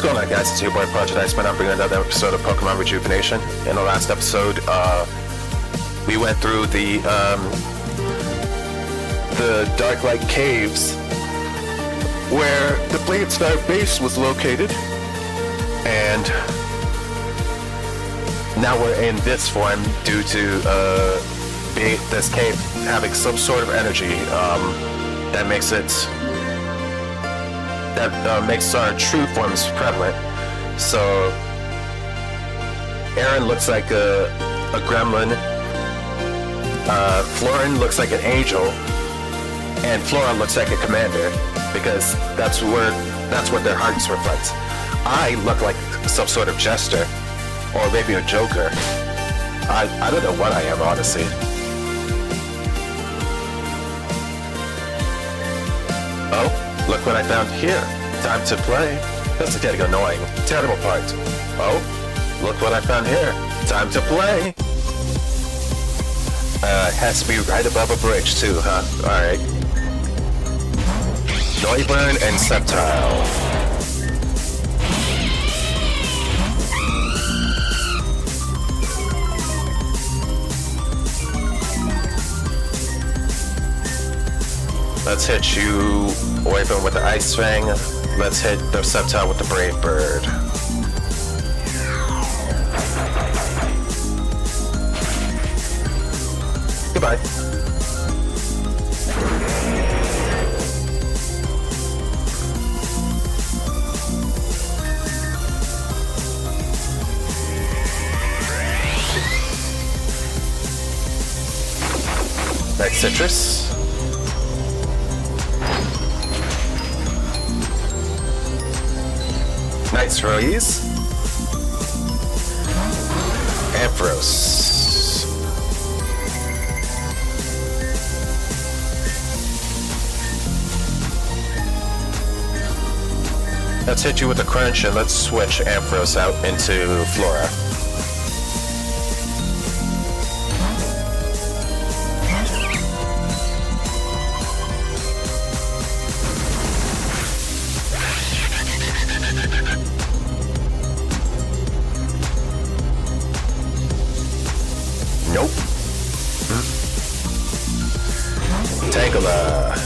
What's going on, guys? It's your boy ProjectIceman. I'm bringing another episode of Pokemon Rejuvenation. In the last episode, we went through the Dark Light Caves, where the Bladestar base was located, and now we're in this form due to this cave having some sort of energy that makes it. That makes our true forms prevalent. So Aaron looks like a gremlin, Florin looks like an angel, and Flora looks like a commander, because that's what their hearts reflect. I look like some sort of jester, or maybe a joker. I don't know what I am, honestly. Oh, look what I found here. Time to play. That's the getting annoying, terrible part. Oh, look what I found here. Time to play. It has to be right above a bridge too, huh? Alright. Noiburn and Sceptile. Let's hit you, Wyvern, with the Ice Fang. Let's hit the Sceptile with the Brave Bird. Goodbye. Next Citrus. Nice Release. Ampharos. Let's hit you with a Crunch and let's switch Ampharos out into Flora. Nope. Tangela.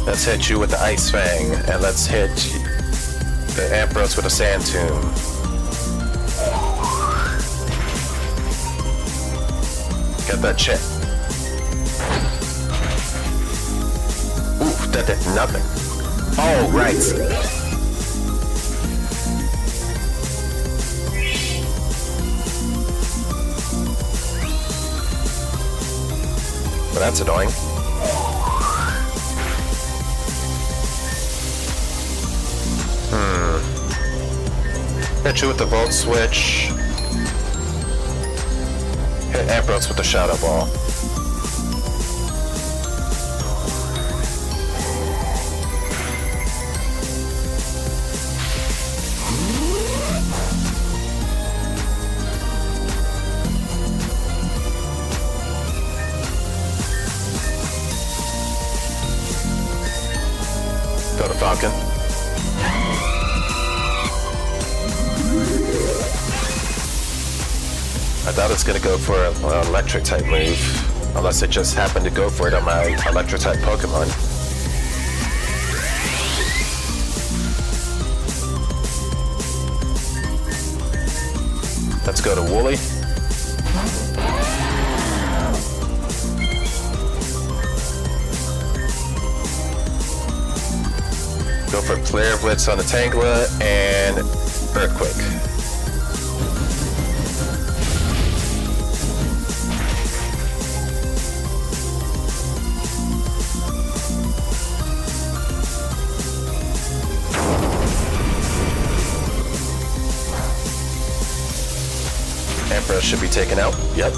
Let's hit you with the Ice Fang, and let's hit the Ampharos with a Sand Tomb. Get that shit. Ooh, that did nothing. Oh, right. But that's annoying. Hit you with the Volt Switch. Hit Ampharos with the Shadow Ball. Go to Falcon. I thought it was going to go for an electric type move, unless it just happened to go for it on my electric type Pokemon. Let's go to Wooly. Go for Flare Blitz on the Tangela and Earthquake. Ampharos should be taken out. Yep.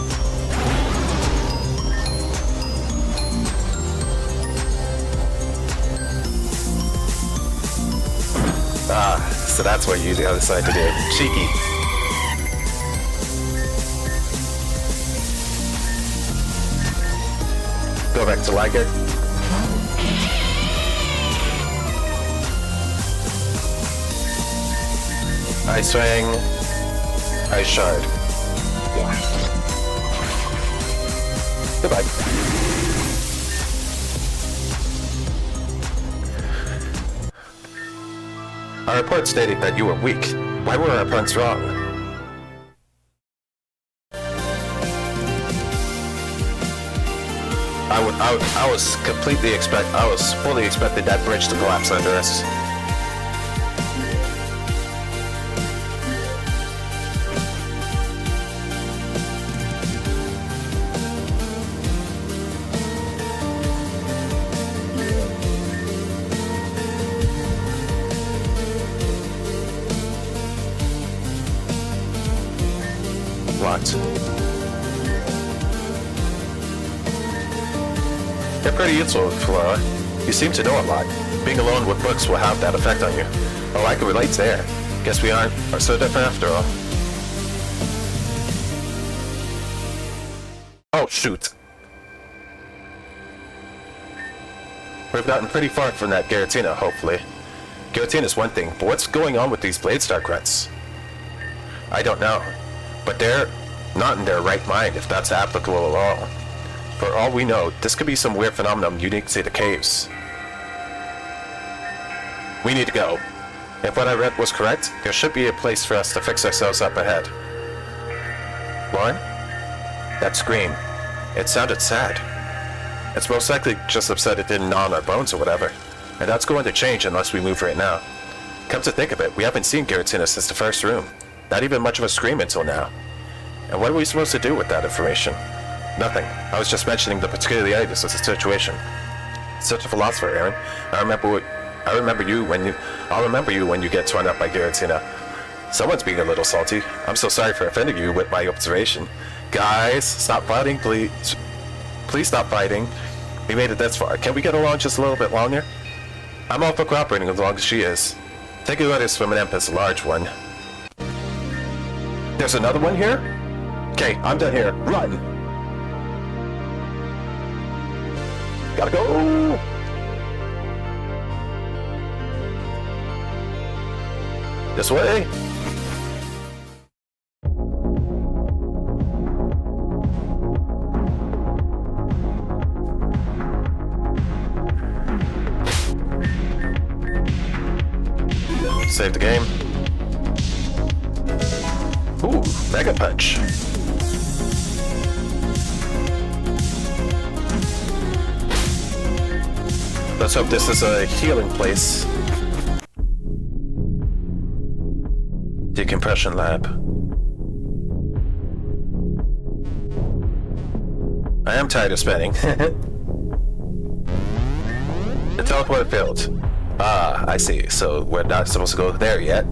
Ah, so that's what you decided to do. Cheeky. Go back to Liger. Ice Fang, Ice Shard. Yeah. Goodbye. Our report stated that you were weak. Why were our opponents wrong? I was fully expecting that bridge to collapse under us. Locked. You're pretty useful, Flora. You seem to know a lot. Being alone with books will have that effect on you. Oh, I can relate there. Guess we are so different after all. Oh, shoot. We've gotten pretty far from that Giratina, hopefully. Giratina's one thing, but what's going on with these Bladestar grunts? I don't know. But they're not in their right mind, if that's applicable at all. For all we know, this could be some weird phenomenon unique to the caves. We need to go. If what I read was correct, there should be a place for us to fix ourselves up ahead. Lauren? That scream. It sounded sad. It's most likely just upset it didn't gnaw on our bones or whatever. And that's going to change unless we move right now. Come to think of it, we haven't seen Giratina since the first room. Not even much of a scream until now. And what are we supposed to do with that information? Nothing. I was just mentioning the particularities of the situation. Such a philosopher, Aaron. I'll remember you when you get torn up by Giratina. Someone's being a little salty. I'm so sorry for offending you with my observation. Guys, stop fighting, please. Please stop fighting. We made it this far. Can we get along just a little bit longer? I'm all for cooperating as long as she is. Take a orders from an Empress, a large one. There's another one here? Okay, I'm done here. Run! Gotta go! This way! Save the game. Ooh, Mega Punch. Let's hope this is a healing place. Decompression lab. I am tired of spinning. The teleport failed. Ah, I see. So we're not supposed to go there yet.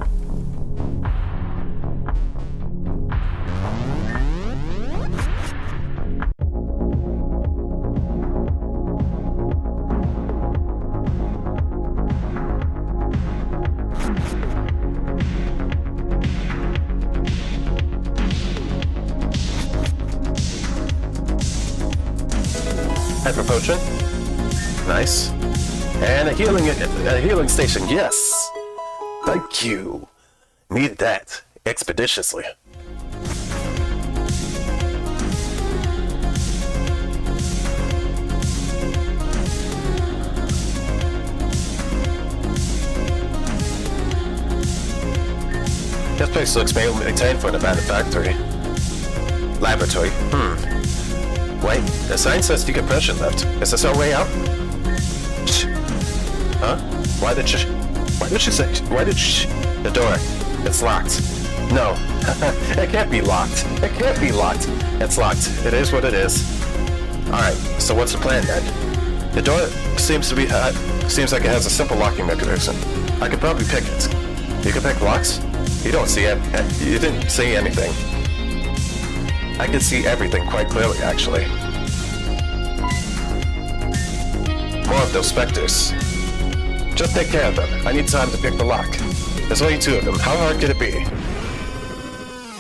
Hyper potion. Nice. And a healing station, yes! Thank you! Needed that, expeditiously. This place looks maintained for an abandoned factory. Laboratory, Wait, the sign says decompression left. Is this our way out? Huh? Why did she say, the door, it's locked. No, it can't be locked. It can't be locked. It's locked. It is what it is. Alright, so what's the plan then? The door seems like it has a simple locking mechanism. I could probably pick it. You can pick locks? You don't see it. You didn't see anything. I can see everything quite clearly, actually. More of those specters. Just take care of them. I need time to pick the lock. There's only 2 of them. How hard could it be?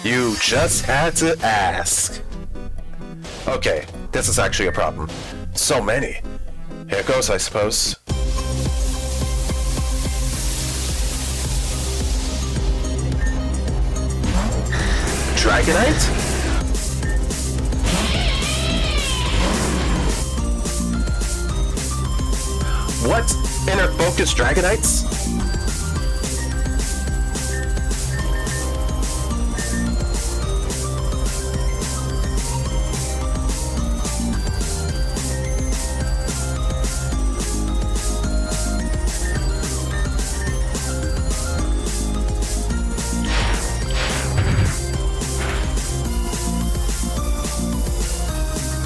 You just had to ask. Okay, this is actually a problem. So many. Here goes, I suppose. Dragonite? What? Inner Focus Dragonites?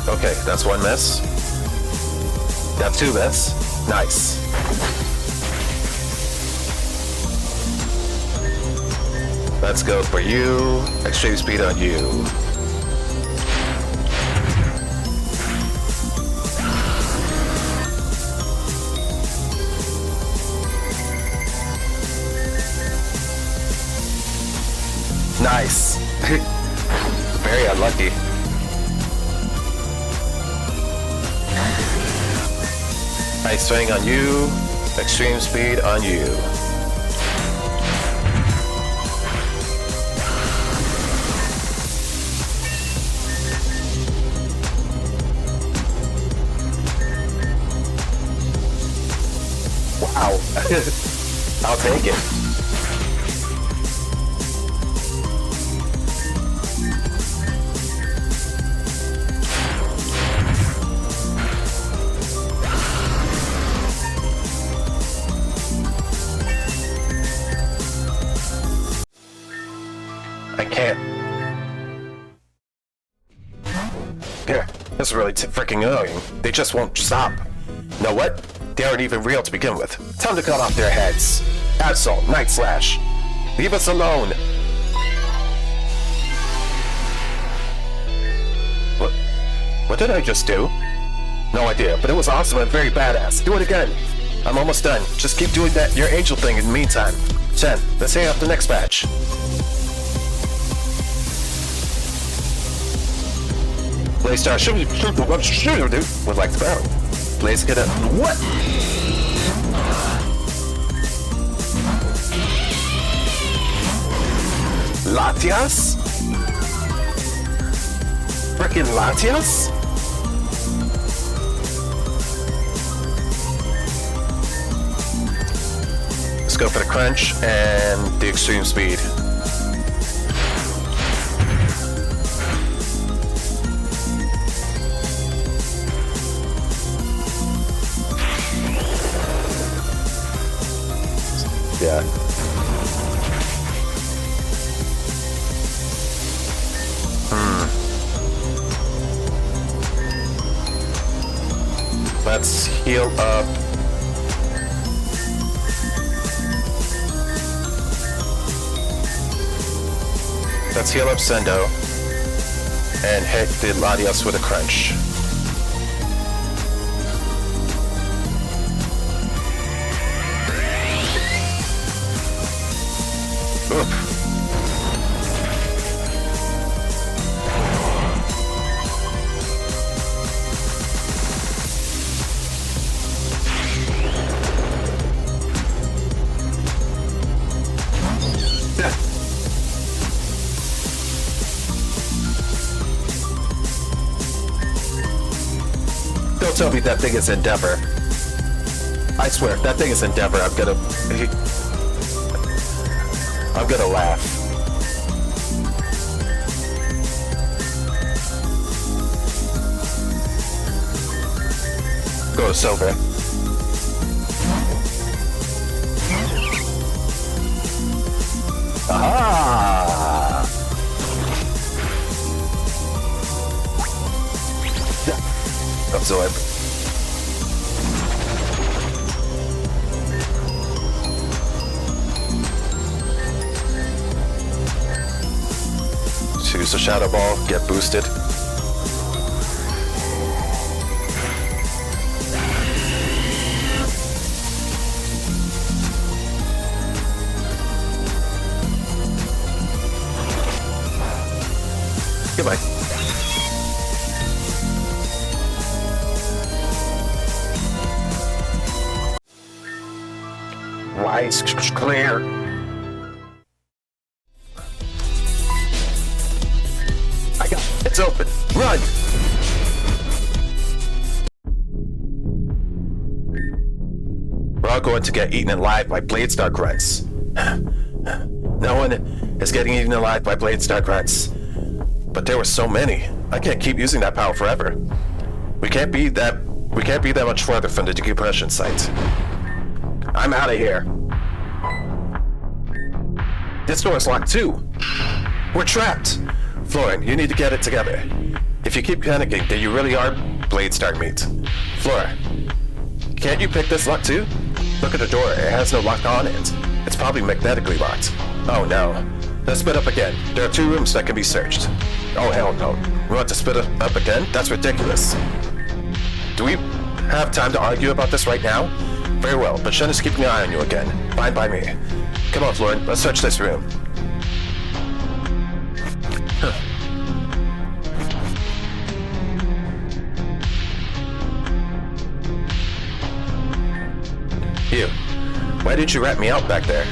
Okay, that's one miss. That's two miss. Nice. Let's go for you. Extreme speed on you. Nice. Very unlucky. Ice swing on you. Extreme speed on you. Wow. I'll take it. I can't. Yeah, this is really freaking annoying. They just won't stop. Know what? They aren't even real to begin with. Time to cut off their heads. Assault, Night Slash. Leave us alone. What did I just do? No idea, but it was awesome and very badass. Do it again. I'm almost done. Just keep doing that your angel thing in the meantime. 10. Let's hang up the next match. Bladestar dude would like to battle. Blaze get up. What? Latias? Frickin' Latias? Let's go for the crunch and the extreme speed. Yeah. Let's heal up. Let's heal up Sendo and hit the Latias with a crunch. Oof. Don't tell me that thing is Endeavor. I swear, that thing is Endeavor. I'm gonna laugh. Go to Silver. Ah! Absorb. Use the Shadow Ball, get boosted. Goodbye. Lights clear. It's open. Run! We're all going to get eaten alive by Bladestar grunts. No one is getting eaten alive by Bladestar grunts. But there were so many. I can't keep using that power forever. We can't be that much further from the decompression site. I'm out of here. This door is locked too. We're trapped. Flora, you need to get it together. If you keep panicking, then you really are Bladestar meat. Flora, can't you pick this lock too? Look at the door. It has no lock on it. It's probably magnetically locked. Oh no. Let's split up again. There are 2 rooms that can be searched. Oh hell no. We want to split up again? That's ridiculous. Do we have time to argue about this right now? Very well, but Shen is keeping an eye on you again. Fine by me. Come on, Florin, let's search this room. You, why didn't you rat me out back there?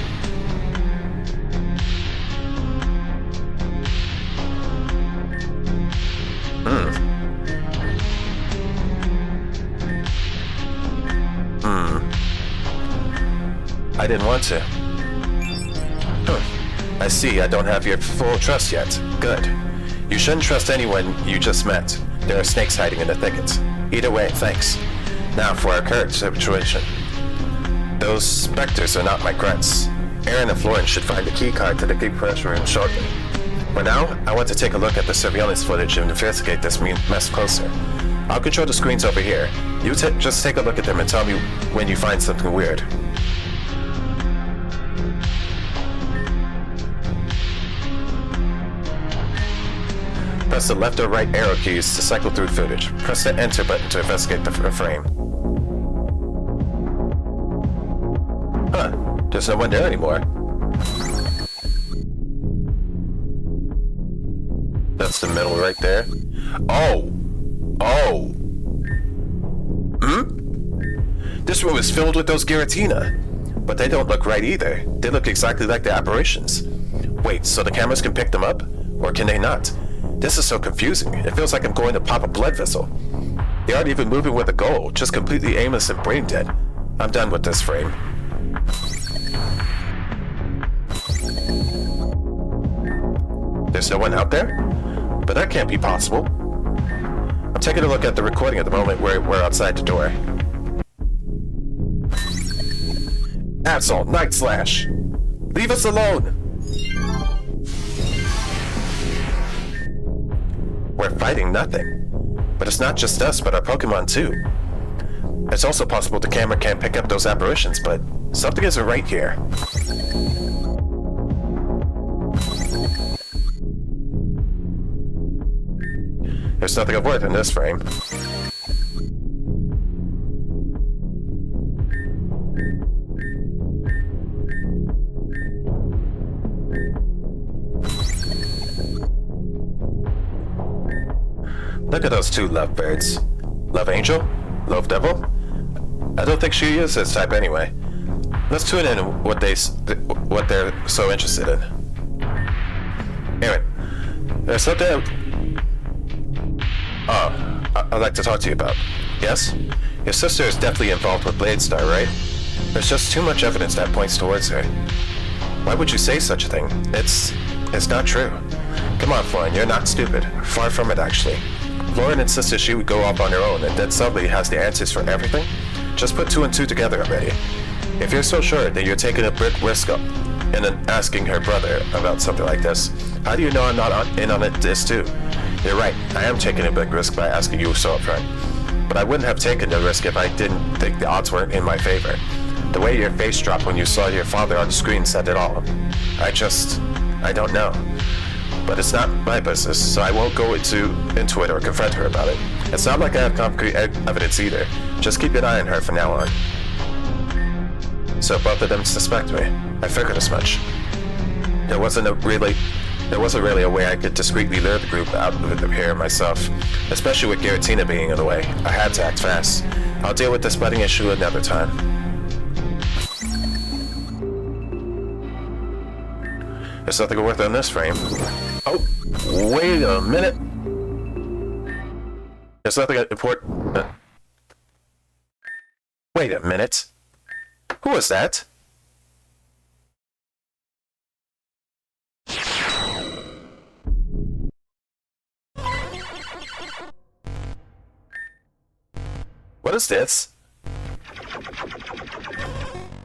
I didn't want to. I see, I don't have your full trust yet. Good. You shouldn't trust anyone you just met. There are snakes hiding in the thicket. Either way, thanks. Now for our current situation. Those specters are not my grunts. Aaron and Florence should find the key card to the decompression room shortly. For now, I want to take a look at the surveillance footage and investigate this mess closer. I'll control the screens over here. You just take a look at them and tell me when you find something weird. Press the left or right arrow keys to cycle through footage. Press the enter button to investigate the frame. Huh, there's no one there anymore. That's the middle right there. Oh! This room is filled with those Giratina. But they don't look right either. They look exactly like the apparitions. Wait, so the cameras can pick them up? Or can they not? This is so confusing. It feels like I'm going to pop a blood vessel. They aren't even moving with a goal, just completely aimless and brain dead. I'm done with this frame. There's no one out there? But that can't be possible. I'm taking a look at the recording at the moment where we're outside the door. Asshole, Night Slash! Leave us alone! We're fighting nothing. But it's not just us, but our Pokemon too. It's also possible the camera can't pick up those apparitions, but something isn't right here. There's nothing of worth in this frame. Look at those 2 lovebirds. Love Angel? Love Devil? I don't think she is this type anyway. Let's tune in on what they're so interested in. Aaron, there's something I'd like to talk to you about. Yes? Your sister is definitely involved with Bladestar, right? There's just too much evidence that points towards her. Why would you say such a thing? It's not true. Come on, Florian, you're not stupid. Far from it, actually. Florian insisted she would go off on her own and that somebody has the answers for everything. Just put 2 and 2 together already. If you're so sure that you're taking a big risk up and then asking her brother about something like this, how do you know I'm not in on this too? You're right, I am taking a big risk by asking you so upfront. But I wouldn't have taken the risk if I didn't think the odds weren't in my favor. The way your face dropped when you saw your father on the screen said it all. I don't know. But it's not my business, so I won't go into it or confront her about it. It's not like I have concrete evidence either. Just keep an eye on her from now on. So both of them suspect me. I figured as much. There wasn't really a way I could discreetly lure the group out of here myself, especially with Giratina being in the way. I had to act fast. I'll deal with this budding issue another time. There's nothing worth on this frame. Oh, wait a minute. There's nothing important. Wait a minute. Who was that? What is this?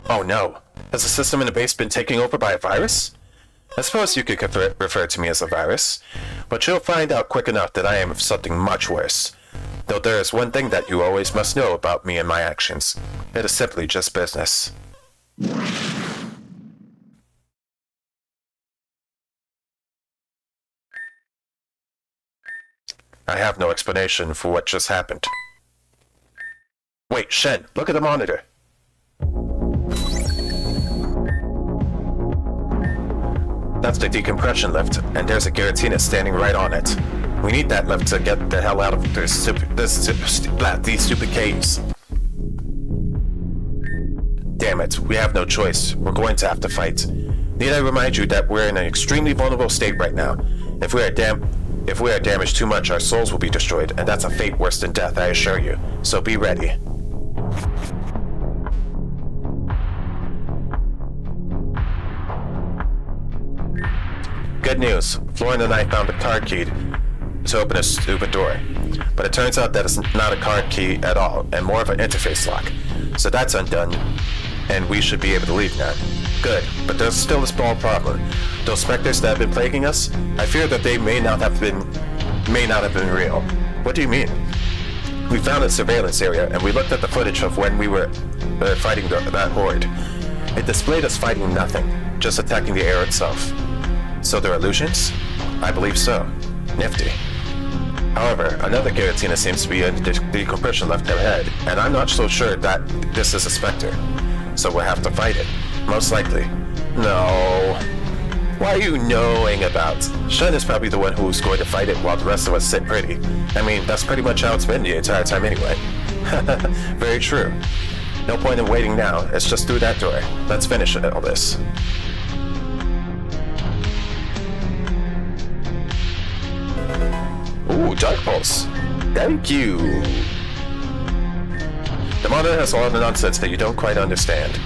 Oh no. Has the system in the base been taken over by a virus? I suppose you could refer to me as a virus, but you'll find out quick enough that I am something much worse. Though there is one thing that you always must know about me and my actions. It is simply just business. I have no explanation for what just happened. Wait, Shen, look at the monitor. That's the decompression lift, and there's a Giratina standing right on it. We need that lift to get the hell out of these stupid caves. Damn it, we have no choice. We're going to have to fight. Need I remind you that we're in an extremely vulnerable state right now. If we are damaged too much, our souls will be destroyed, and that's a fate worse than death, I assure you. So be ready. Good news. Florian and I found a card key to open a stupid door. But it turns out that it's not a card key at all, and more of an interface lock. So that's undone, and we should be able to leave now. Good, but there's still a small problem. Those specters that have been plaguing us, I fear that they may not have been real. What do you mean? We found a surveillance area, and we looked at the footage of when we were fighting that horde. It displayed us fighting nothing, just attacking the air itself. So they're illusions? I believe so. Nifty. However, another Giratina seems to be in the decompression left ahead, and I'm not so sure that this is a specter. So we'll have to fight it. Most likely. No. Why are you knowing about? Shen is probably the one who's going to fight it while the rest of us sit pretty. I mean, that's pretty much how it's been the entire time anyway. Very true. No point in waiting now. It's just through that door. Let's finish all this. Ooh, Dark Pulse. Thank you. The monitor has a lot of nonsense that you don't quite understand.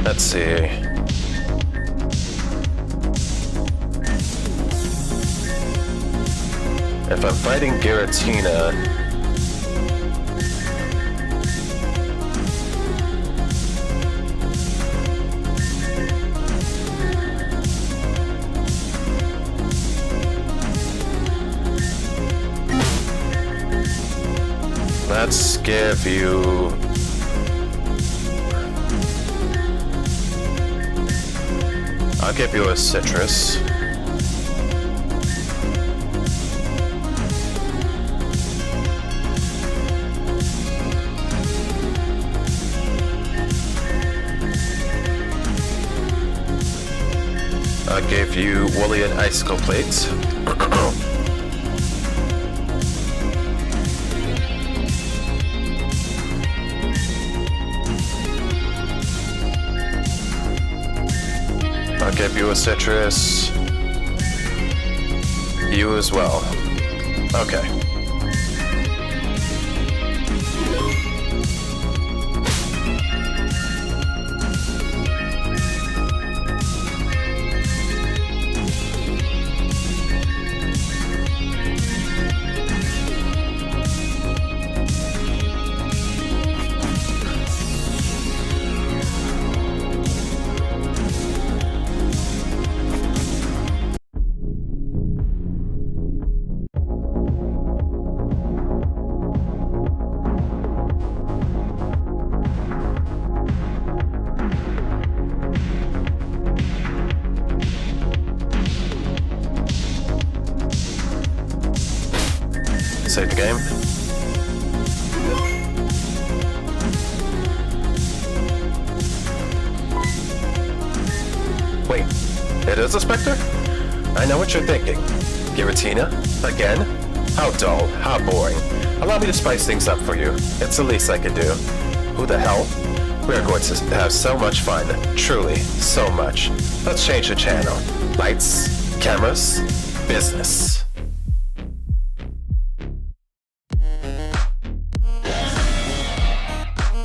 Let's see. If I'm fighting Giratina, let's give you I'll give you a citrus. I'll give you woolly and icicle plates. I'll give you a citrus. You as well. Okay. Spectre? I know what you're thinking. Giratina? Again? How dull, how boring. Allow me to spice things up for you. It's the least I can do. Who the hell? We are going to have so much fun. Truly, so much. Let's change the channel. Lights, cameras, business.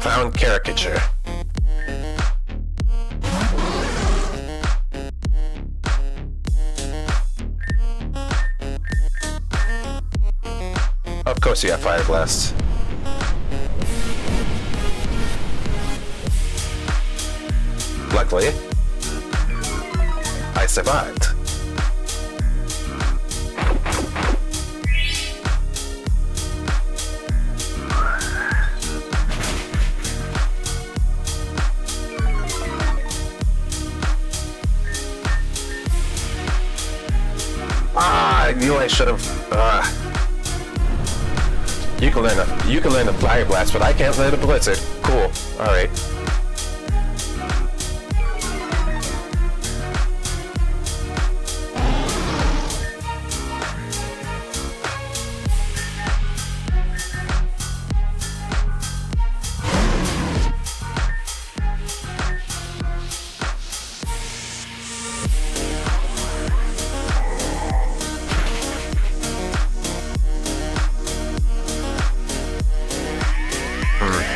Found caricature. Of course you have Fire Blast. Luckily, I survived. I knew I should have. You can learn a Fire Blast, but I can't learn a Blizzard. Cool. All right.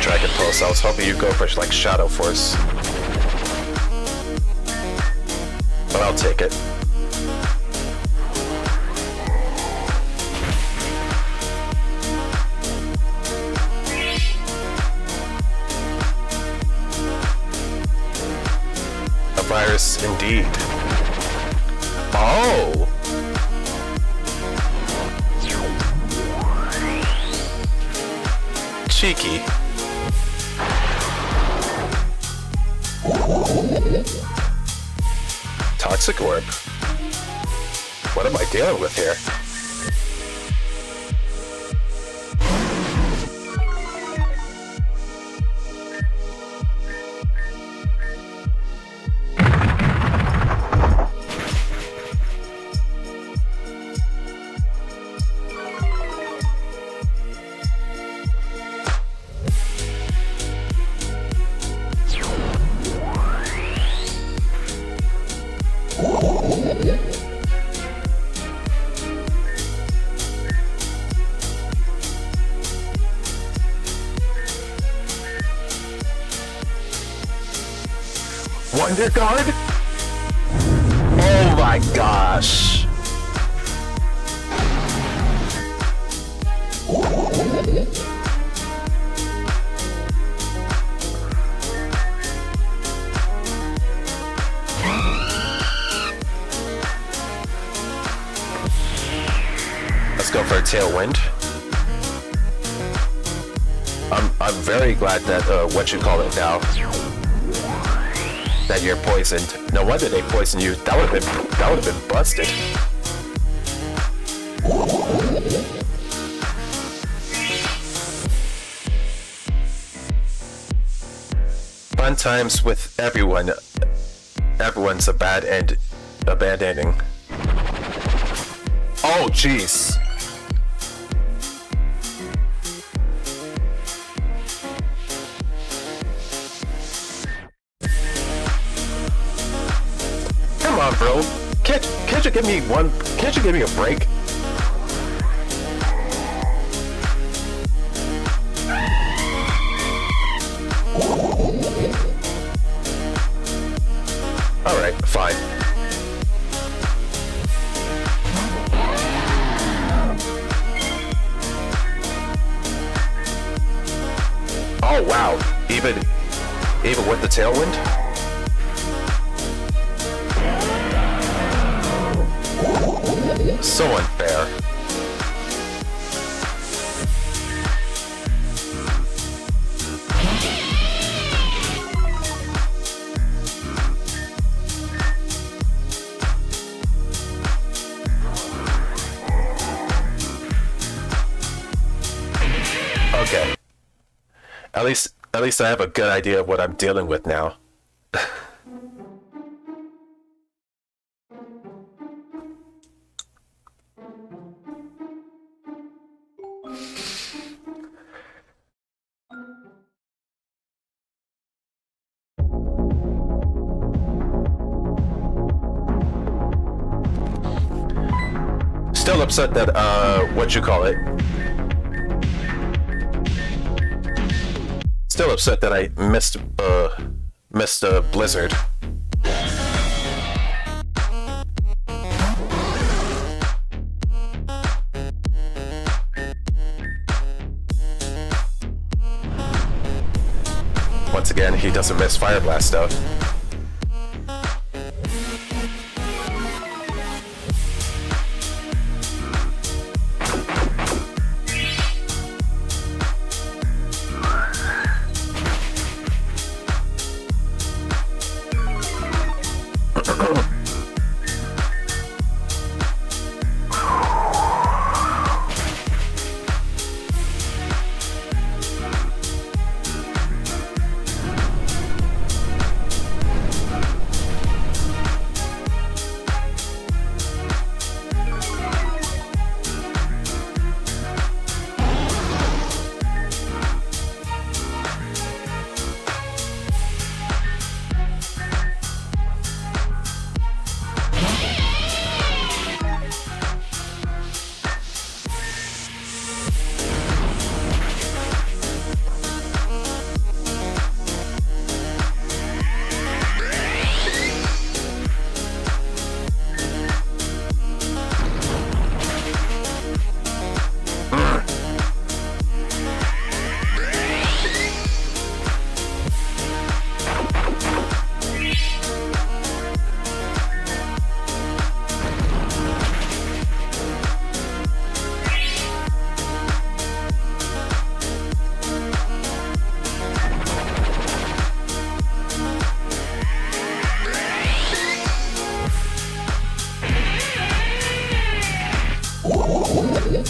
Dragon Pulse. I was hoping you'd go for like Shadow Force. But I'll take it. A virus indeed. Oh! Cheeky. Toxic Orb. What am I dealing with here? Wonder Guard? Oh my gosh. Let's go for a Tailwind. I'm very glad that what you call it now, that you're poisoned. No wonder they poisoned you. That would have been busted. Fun times with everyone. Everyone's a bad ending. Oh jeez. Come on, bro. Can't you give me one? Can't you give me a break? All right, fine. Oh wow, even with the Tailwind? So unfair. Okay. At least I have a good idea of what I'm dealing with now. upset that, what you call it? Still upset that I missed a blizzard. Once again, he doesn't miss Fire Blast though.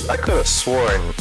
I could have sworn.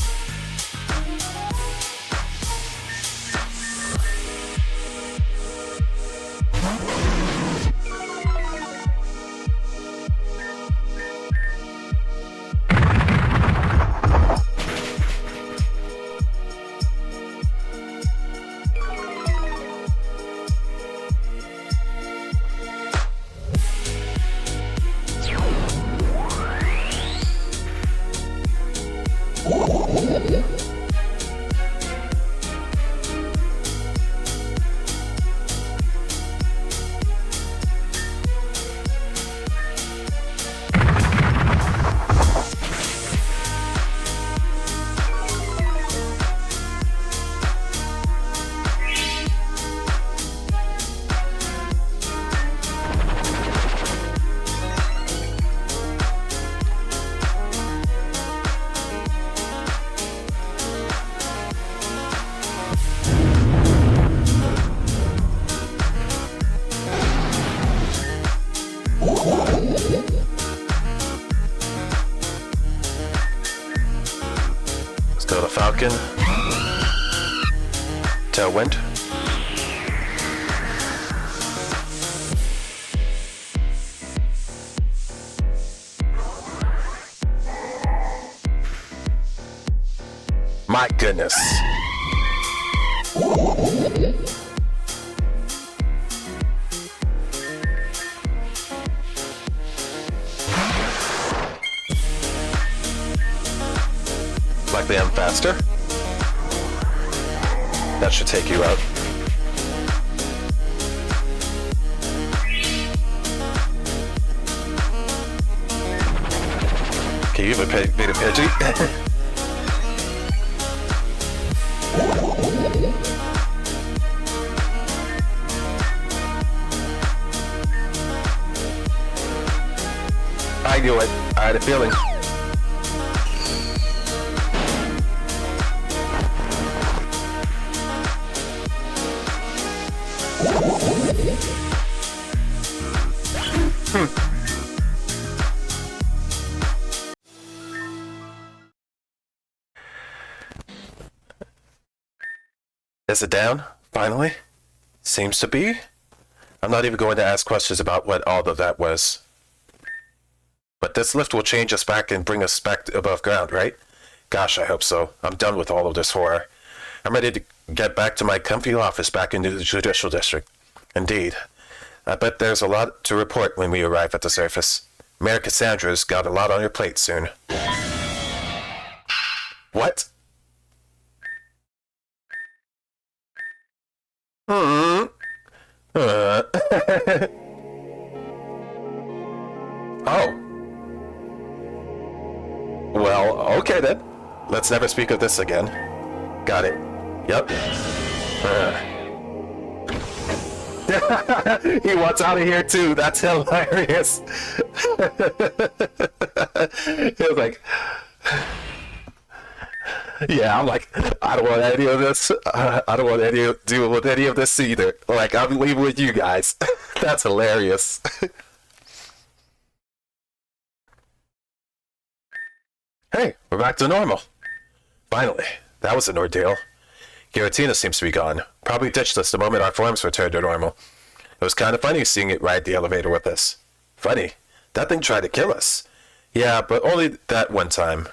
Still the Falcon. Tailwind. My goodness. Likely I'm faster. That should take you out. Okay, you have a bit of Pidgey. I knew it. I had a feeling. Is it down? Finally? Seems to be. I'm not even going to ask questions about what all of that was. But this lift will change us back and bring us back above ground, right? Gosh, I hope so. I'm done with all of this horror. I'm ready to get back to my comfy office back into the Judicial District. Indeed. I bet there's a lot to report when we arrive at the surface. Mayor Cassandra's got a lot on your plate soon. What? Hmm. Oh. Well, okay then. Let's never speak of this again. Got it. Yep. He wants out of here too. That's hilarious. He was like, yeah, I'm like, I don't want any of this. I don't want any deal with any of this either. Like, I'm leaving with you guys. That's hilarious. Hey, we're back to normal. Finally, that was an ordeal. Giratina seems to be gone. Probably ditched us the moment our forms returned to normal. It was kind of funny seeing it ride the elevator with us. Funny. That thing tried to kill us. Yeah, but only that one time.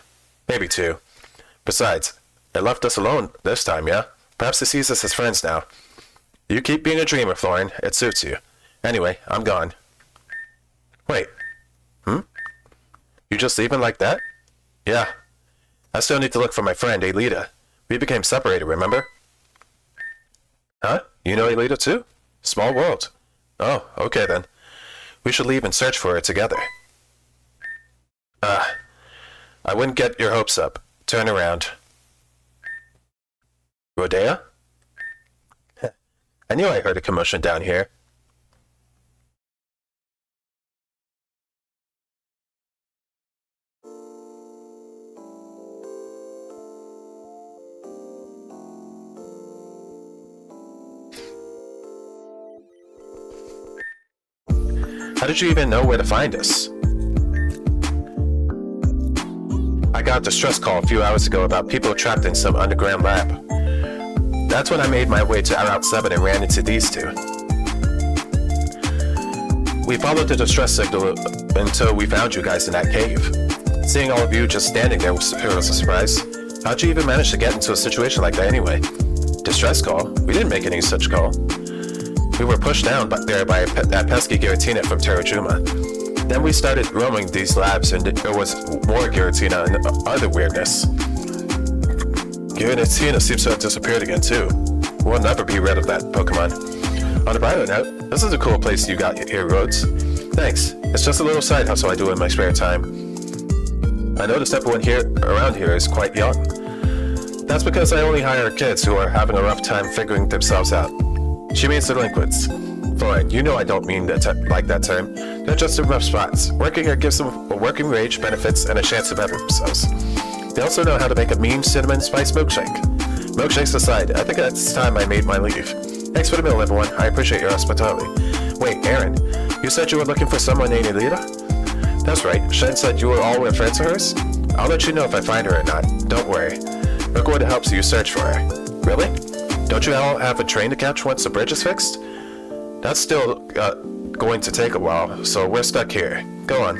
Maybe two. Besides, it left us alone this time, yeah? Perhaps it sees us as friends now. You keep being a dreamer, Florin. It suits you. Anyway, I'm gone. Wait. You just leaving like that? Yeah. I still need to look for my friend, Aelita. We became separated, remember? Huh? You know Aelita too? Small world. Oh, okay then. We should leave and search for her together. I wouldn't get your hopes up. Turn around. Rodea? I knew I heard a commotion down here. How did you even know where to find us? I got a distress call a few hours ago about people trapped in some underground lab. That's when I made my way to Route 7 and ran into these two. We followed the distress signal until we found you guys in that cave. Seeing all of you just standing there was a surprise. How'd you even manage to get into a situation like that anyway? Distress call? We didn't make any such call. We were pushed down there by that pesky Giratina from Terrajuma. Then we started roaming these labs and there was more Giratina and other weirdness. Giratina seems to have disappeared again too. We'll never be rid of that Pokemon. On a brighter note, this is a cool place you got here, Rhodes. Thanks. It's just a little side hustle I do in my spare time. I noticed everyone around here is quite young. That's because I only hire kids who are having a rough time figuring themselves out. She means delinquents. Florin, you know I don't mean like that term. They're just in rough spots. Working here gives them a working wage, benefits, and a chance to better themselves. They also know how to make a mean cinnamon spice milkshake. Milkshakes aside, I think it's time I made my leave. Thanks for the meal, everyone. I appreciate your hospitality. Wait, Aaron, you said you were looking for someone named Aelita? That's right. Shen said you were all with friends of hers? I'll let you know if I find her or not. Don't worry. We're going to help you search for her. Really? Don't you all have a train to catch once the bridge is fixed? That's still going to take a while, so we're stuck here. Go on.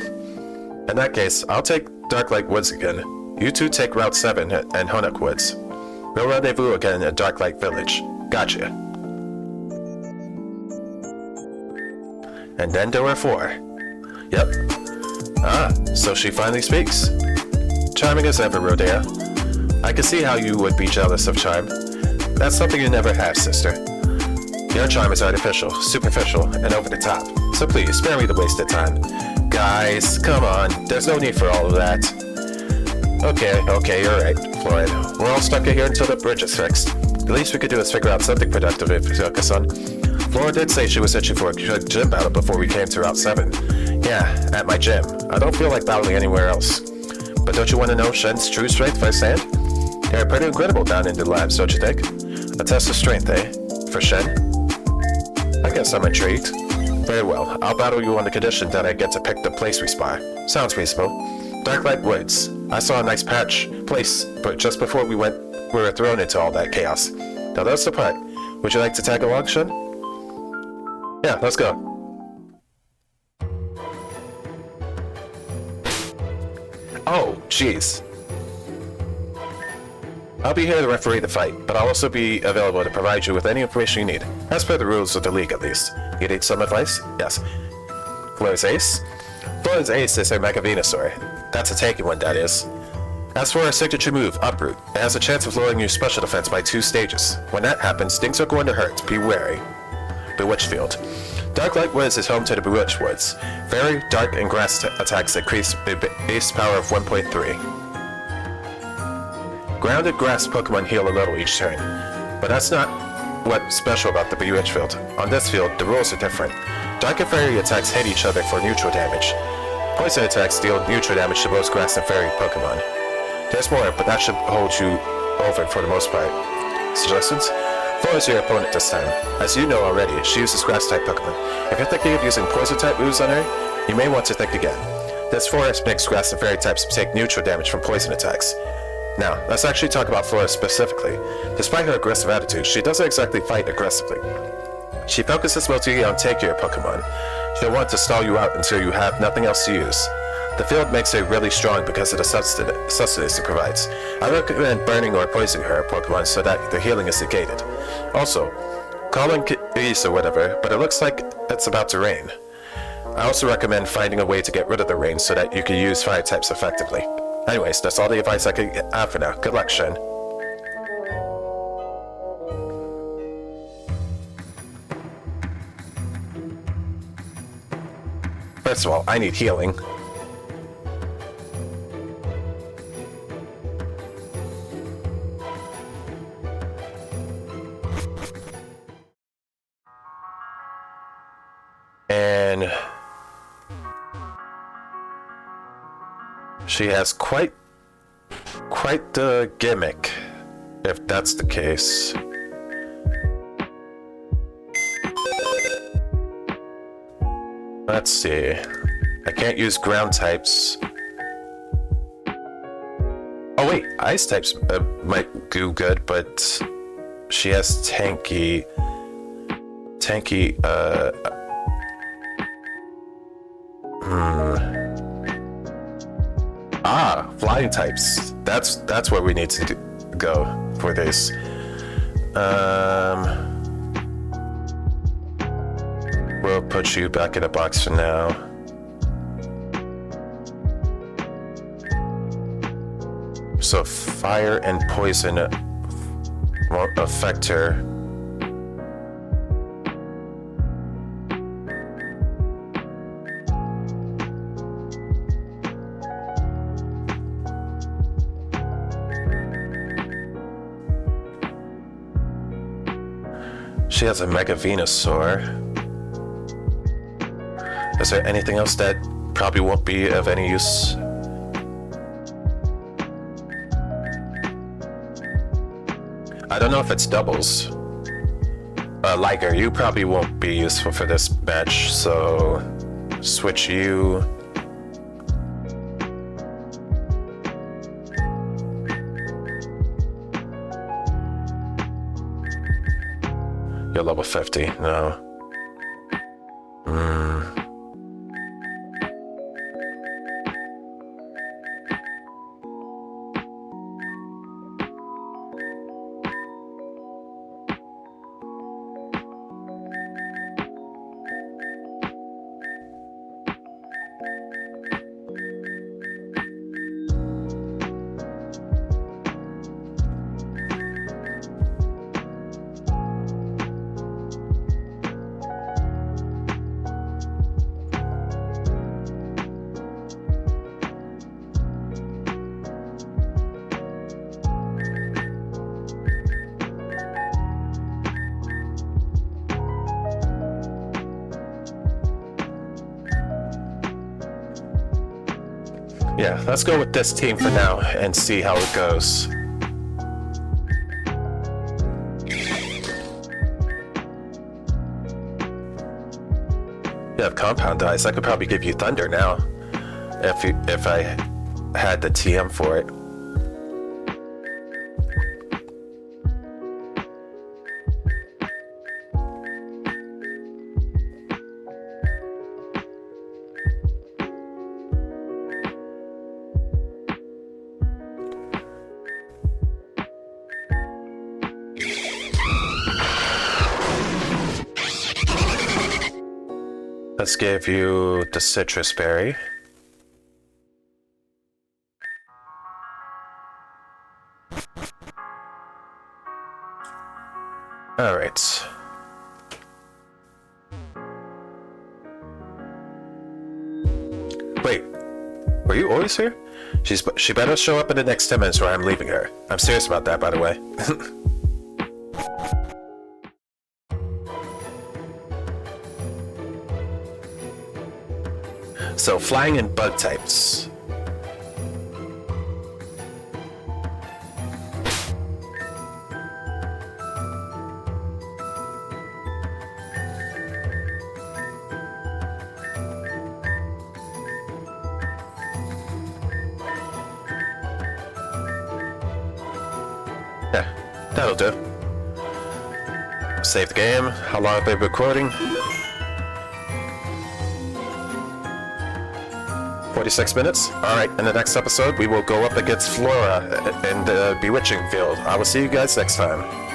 In that case, I'll take Darklight Woods again. You two take Route 7 and Honock Woods. We'll rendezvous again at Darklight Village. Gotcha. And then there were 4. Yep. Ah, so she finally speaks. Charming as ever, Rodea. I can see how you would be jealous of charm. That's something you never have, sister. Your charm is artificial, superficial, and over the top. So please, spare me the wasted time. Guys, come on. There's no need for all of that. Okay, you're right, Floyd. We're all stuck here until the bridge is fixed. The least we could do is figure out something productive if you took us on. Flora did say she was itching for a gym battle before we came to Route 7. Yeah, at my gym. I don't feel like battling anywhere else. But don't you want to know Shen's true strength firsthand? They're pretty incredible down in the labs, don't you think? A test of strength, eh? For Shen? I guess I'm intrigued. Very well, I'll battle you on the condition that I get to pick the place we spy. Sounds reasonable. Darklight Woods. I saw a nice place, but just before we were thrown into all that chaos. Now that's the part. Would you like to tag along, Shen? Yeah, let's go. Oh, jeez. I'll be here to referee the fight, but I'll also be available to provide you with any information you need. As per the rules of the league, at least. You need some advice? Yes. Flores Ace? Flora's ace is a Mega Venusaur. That's a tanky one, that is. As for our signature move, Uproot, it has a chance of lowering your special defense by 2 stages. When that happens, things are going to hurt. Be wary. Bewitch Field. Dark Light Woods is home to the Bewitch Woods. Fairy, Dark, and Grass attacks increase the base power of 1.3. Grounded Grass Pokemon heal a little each turn, but that's not what's special about the Bewitch Field. On this field, the rules are different. Dark and Fairy attacks hit each other for neutral damage. Poison attacks deal neutral damage to both Grass and Fairy Pokemon. There's more, but that should hold you over for the most part. Suggestions? Flora is your opponent this time. As you know already, she uses Grass-type Pokemon. If you're thinking of using Poison-type moves on her, you may want to think again. This forest makes Grass and Fairy types take neutral damage from poison attacks. Now, let's actually talk about Flora specifically. Despite her aggressive attitude, she doesn't exactly fight aggressively. She focuses mostly on tankier Pokemon. She'll want to stall you out until you have nothing else to use. The field makes her really strong because of the sustenance it provides. I recommend burning or poisoning her Pokemon so that the healing is negated. Also, calling peace or whatever, but it looks like it's about to rain. I also recommend finding a way to get rid of the rain so that you can use fire types effectively. Anyways, that's all the advice I could have for now. Good luck, Shen. First of all, I need healing. And she has quite the gimmick, if that's the case. Let's see. I can't use ground types. Oh wait, ice types might do good, but she has tanky. Flying types. That's where we need to go for this. We'll put you back in a box for now. So fire and poison won't affect her. She has a Mega Venusaur. Is there anything else that probably won't be of any use? I don't know if it's doubles. Liger, you probably won't be useful for this match, so switch you. You're level 50, no. Yeah, let's go with this team for now and see how it goes. You have Compound Eyes. I could probably give you Thunder now if I had the TM for it. Let's give you the citrus berry. All right. Wait, were you always here? She better show up in the next 10 minutes or I'm leaving her. I'm serious about that, by the way. So, flying and bug types. Yeah, that'll do. Save the game. How long have I been recording? 46 minutes? Alright, in the next episode we will go up against Flora in the Bewitching Field. I will see you guys next time.